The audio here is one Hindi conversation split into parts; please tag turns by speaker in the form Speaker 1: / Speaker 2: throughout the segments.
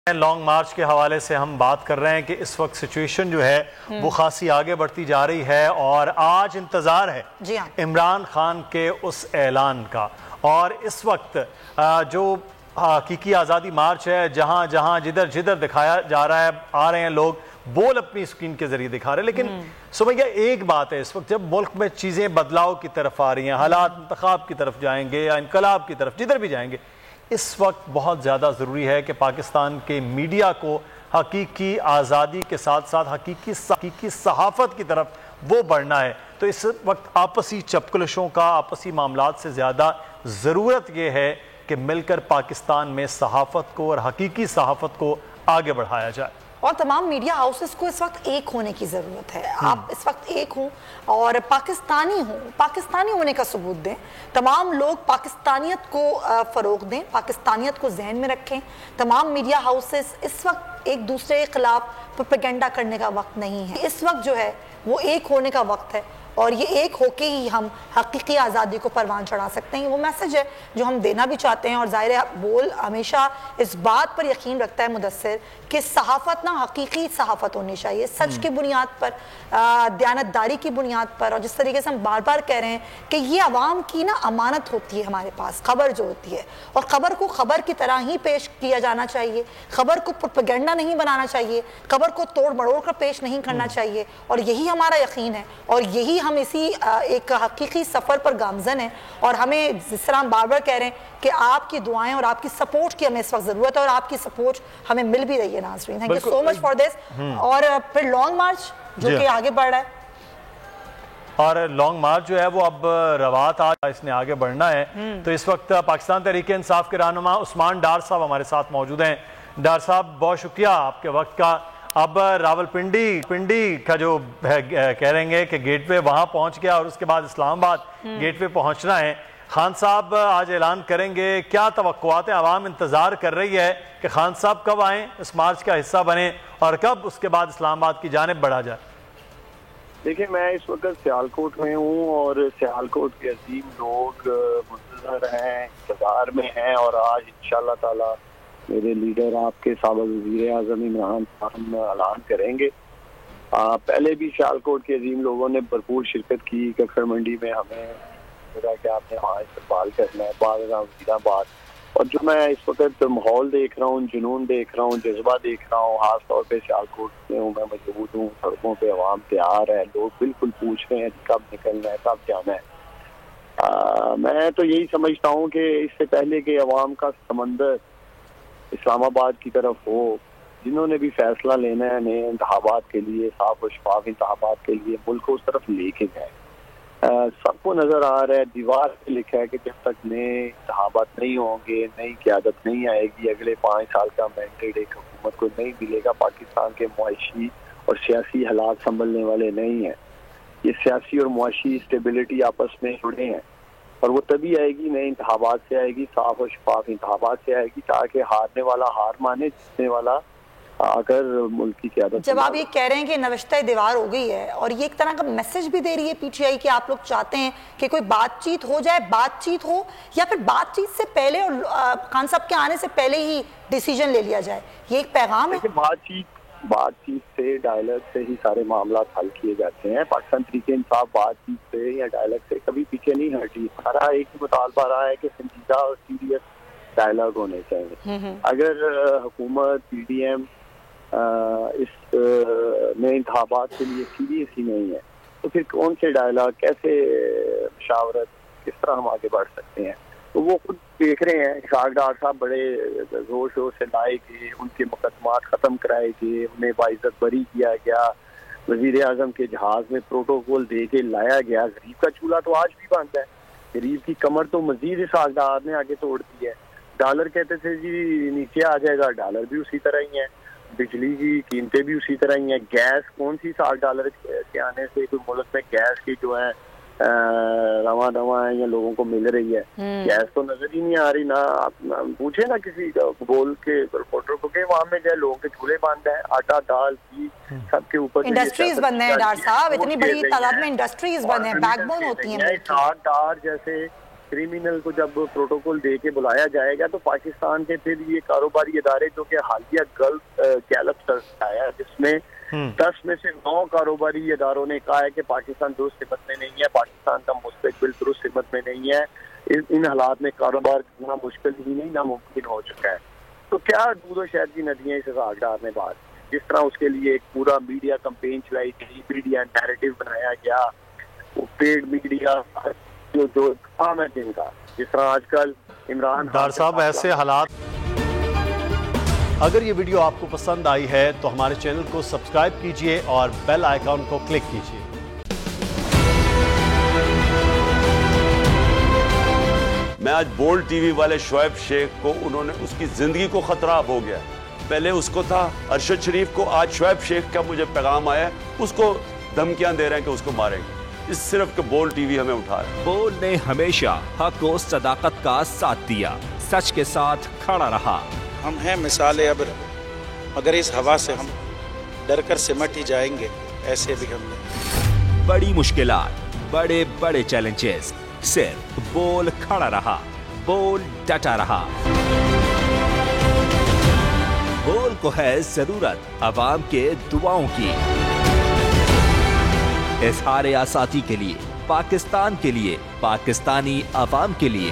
Speaker 1: लॉन्ग मार्च के हवाले से हम बात कर रहे हैं कि इस वक्त सिचुएशन जो है वो खासी आगे बढ़ती जा रही है और आज इंतज़ार है इमरान खान के उस ऐलान का। और इस वक्त जो हकीकी आज़ादी मार्च है, जहां जहां जिधर जिधर दिखाया जा रहा है, आ रहे हैं लोग, बोल अपनी स्क्रीन के जरिए दिखा रहे हैं। लेकिन सुमैया, एक बात है, इस वक्त जब मुल्क में चीज़ें बदलाव की तरफ आ रही हैं, हालात इंतखाब की तरफ जाएंगे या इनकलाब की तरफ, जिधर भी जाएंगे, इस वक्त बहुत ज़्यादा ज़रूरी है कि पाकिस्तान के मीडिया को हकीकी आज़ादी के साथ साथ हकीकी सहाफ़त की तरफ वो बढ़ना है। तो इस वक्त आपसी चपकलशों का, आपसी मामलात से ज़्यादा ज़रूरत ये है कि मिलकर पाकिस्तान में सहाफ़त को और हकीकी सहाफ़त को आगे बढ़ाया जाए।
Speaker 2: और तमाम मीडिया हाउसेस को इस वक्त एक होने की ज़रूरत है। आप इस वक्त एक हों और पाकिस्तानी होने का सबूत दें। तमाम लोग पाकिस्तानियत को फ़रोग़ दें, पाकिस्तानियत को जहन में रखें। तमाम मीडिया हाउसेस इस वक्त एक दूसरे के ख़िलाफ़ प्रोपेगेंडा करने का वक्त नहीं है। इस वक्त जो है वो एक होने का वक्त है और ये एक होके ही हम हकीकी आज़ादी को परवान चढ़ा सकते हैं। वो मैसेज है जो हम देना भी चाहते हैं। और ज़ाहिर है बोल हमेशा इस बात पर यकीन रखता है मुदस्सिर कि सहाफ़त ना हकीकी सहाफ़त होनी चाहिए, सच की बुनियाद पर, दयानतदारी की बुनियाद पर। और जिस तरीके से हम बार बार कह रहे हैं कि ये अवाम की ना अमानत होती है हमारे पास, खबर जो होती है, और ख़बर को खबर की तरह ही पेश किया जाना चाहिए। खबर को प्रोपेगेंडा नहीं बनाना चाहिए, खबर को तोड़ मड़ोड़ कर पेश नहीं करना चाहिए। और यही हमारा यकीन है और यही हम इसी एक हकीकी सफ़र पर गामज़न है। और हमें, जिस तरह हम बार बार कह रहे हैं कि आपकी दुआएं और आपकी सपोर्ट की हमें इस वक्त ज़रूरत है और आपकी सपोर्ट हमें मिल भी रही है। नाज़रीन, thank you so much for this. और फिर लॉन्ग मार्च जो कि आगे बढ़ रहा है,
Speaker 1: और लॉन्ग मार्च जो है वो अब रवात आज इसने आगे बढ़ना है। तो इस वक्त पाकिस्तान तहरीक इंसाफ के रहनुमा उस्मान डार साहब हमारे साथ मौजूद हैं। डार साहब, बहुत शुक्रिया आपके वक्त का। अब रावलपिंडी का जो कह रहेंगे कि गेटवे वहां पहुंच गया और उसके बाद इस्लामाबाद गेटवे पहुंचना है। खान साहब आज ऐलान करेंगे, क्या तवक्कुआत है? आवाम इंतजार कर रही है कि खान साहब कब आए, इस मार्च का हिस्सा बने और कब उसके बाद इस्लामाबाद की जानिब बढ़ा जाए।
Speaker 3: देखिए, मैं इस वक्त सियालकोट में हूँ और सियालकोट के अजीम लोग मुंतज़र हैं, इंतजार में हैं और आज इंशाअल्लाह ताला मेरे लीडर आपके साबिक़ वज़ीर-ए-आज़म इमरान खान ऐलान करेंगे। पहले भी सियालकोट के अजीम लोगों ने भरपूर शिरकत की। कक्सर मंडी में हमें लगा कि आपने वहाँ इस्तकबाल करना है, वज़ीराबाद। और जो मैं इस वक्त माहौल देख रहा हूँ, जुनून देख रहा हूँ, जज्बा देख रहा हूँ, खास तौर पे सियालकोट में हूँ, मैं मौजूद हूँ, सड़कों पे अवाम तैयार है, लोग बिल्कुल पूछ रहे हैं कब निकलना है, कब जाना है। मैं तो यही समझता हूँ कि इससे पहले कि अवाम का समंदर इस्लामाबाद की तरफ हो, जिन्होंने भी फैसला लेना है नए इंतखाबात के लिए, साफ और शफाफ इंतखाबात के लिए, मुल्क को उस तरफ लेके जाए। सबको नजर आ रहा है, दीवार पे लिखा है कि जब तक नए इंतखाबात नहीं होंगे, नई क़यादत नहीं आएगी, अगले 5 साल का मैंडेट एक हुकूमत को नहीं मिलेगा, पाकिस्तान के मुआशी और सियासी हालात संभलने वाले नहीं हैं। ये सियासी और मुआशी स्टेबिलिटी आपस में जुड़े हैं और वो तभी आएगी, नए इंतखाबात से आएगी, साफ और शफाफ इंतखाबात से आएगी, ताकि हारने वाला हार माने, जीतने वाला अगर मुल्क की क़यादत।
Speaker 2: जब आप ये कह रहे हैं कि नविश्ता दीवार हो गई है और ये एक तरह का मैसेज भी दे रही है पीटीआई कि आप लोग चाहते हैं कि कोई बातचीत हो जाए, बातचीत हो या फिर बातचीत से पहले और खान साहब के आने से पहले ही डिसीजन ले लिया जाए, ये एक पैगाम है।
Speaker 3: बातचीत से, डायलॉग से ही सारे मामला हल किए जाते हैं। पाकिस्तान तहरीक इंसाफ बातचीत से या डायलॉग से कभी पीछे नहीं हटी। हमारा एक ही मुतालबा रहा है कि संजीदा और सीरियस डायलॉग होने चाहिए। अगर हुकूमत, पीडीएम इस नए इंतखाबात के लिए सीरियस ही नहीं है तो फिर कौन से डायलॉग, कैसे मुशावरत, किस तरह हम आगे बढ़ सकते हैं? तो वो खुद देख रहे हैं। इशफाक डार साहब बड़े जोर शोर से लाए गए, उनके मुकदमात ख़त्म कराए गए, उन्हें बाइज्जत बरी किया गया, वज़ीर-ए-आज़म के जहाज़ में प्रोटोकॉल दे के लाया गया। गरीब का चूल्हा तो आज भी बंद है, गरीब की कमर तो मजीद इशफाक डार ने आगे तोड़ दी है। डॉलर कहते थे जी नीचे आ जाएगा, डॉलर भी उसी तरह ही है, बिजली की कीमतें भी उसी तरह ही है। गैस कौन सी $60 के आने से कोई मुल्क में गैस की जो है रवा दवा है या लोगों को मिल रही है, गैस तो नजर ही नहीं आ रही। ना आप पूछे ना किसी बोल के रिपोर्टर को कि वहाँ में जो लोगों के चूल्हे बंद है, आटा दाल घी सबके ऊपर
Speaker 2: इंडस्ट्रीज बंद है। डार साहब, इतनी बड़ी तादाद में इंडस्ट्रीज बंद है, बैकबोन होती है।
Speaker 3: डार जैसे क्रिमिनल को जब प्रोटोकॉल दे के बुलाया जाएगा तो पाकिस्तान के फिर ये कारोबारी इदारे जो कि हालिया गल्फ गैलप आया जिसमें 10 में से 9 कारोबारी इदारों ने कहा है कि पाकिस्तान दुरुस्त हिम्मत में नहीं है, पाकिस्तान का मुस्तकबिल दुरुस्त हिम्मत में नहीं है, इन हालात में कारोबार करना मुश्किल ही नहीं नामुमकिन हो चुका है। तो क्या दूध और शहद की नदियां इस राजदार ने बात, जिस तरह उसके लिए एक पूरा मीडिया कैंपेन चलाई गई, मीडिया नैरेटिव बनाया गया, वो पेड मीडिया जो काम है जिनका, जिस तरह आजकल इमरान
Speaker 1: डार साहब ऐसे हालात। अगर ये वीडियो आपको पसंद आई है तो हमारे चैनल को सब्सक्राइब कीजिए और बेल आइकॉन को क्लिक कीजिए।
Speaker 4: मैं आज बोल्ड टीवी वाले शोएब शेख को, उन्होंने उसकी जिंदगी को खतरा हो गया, पहले उसको था अरशद शरीफ को, आज शोएब शेख का मुझे पैगाम आया, उसको धमकियां दे रहे हैं कि उसको मारेंगे। इस सिर्फ के बोल्ड टीवी हमें उठा रहा है।
Speaker 5: बोल्ड ने हमेशा हक और सदाकत का साथ दिया, सच के साथ खड़ा रहा।
Speaker 6: हम हैं मिसाले अब, मगर इस हवा से हम डर कर सिमट ही जाएंगे, ऐसे भी हमने
Speaker 5: बड़ी मुश्किलात, बड़े बड़े चैलेंजेस, सिर्फ बोल खड़ा रहा, बोल डटा रहा। बोल को है जरूरत अवाम के दुआओं की। इज़हार आसाती के लिए, पाकिस्तान के लिए, पाकिस्तानी अवाम के लिए।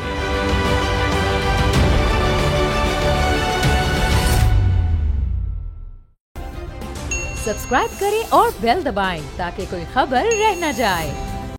Speaker 7: सब्सक्राइब करें और बेल दबाएं ताकि कोई खबर रह न जाए।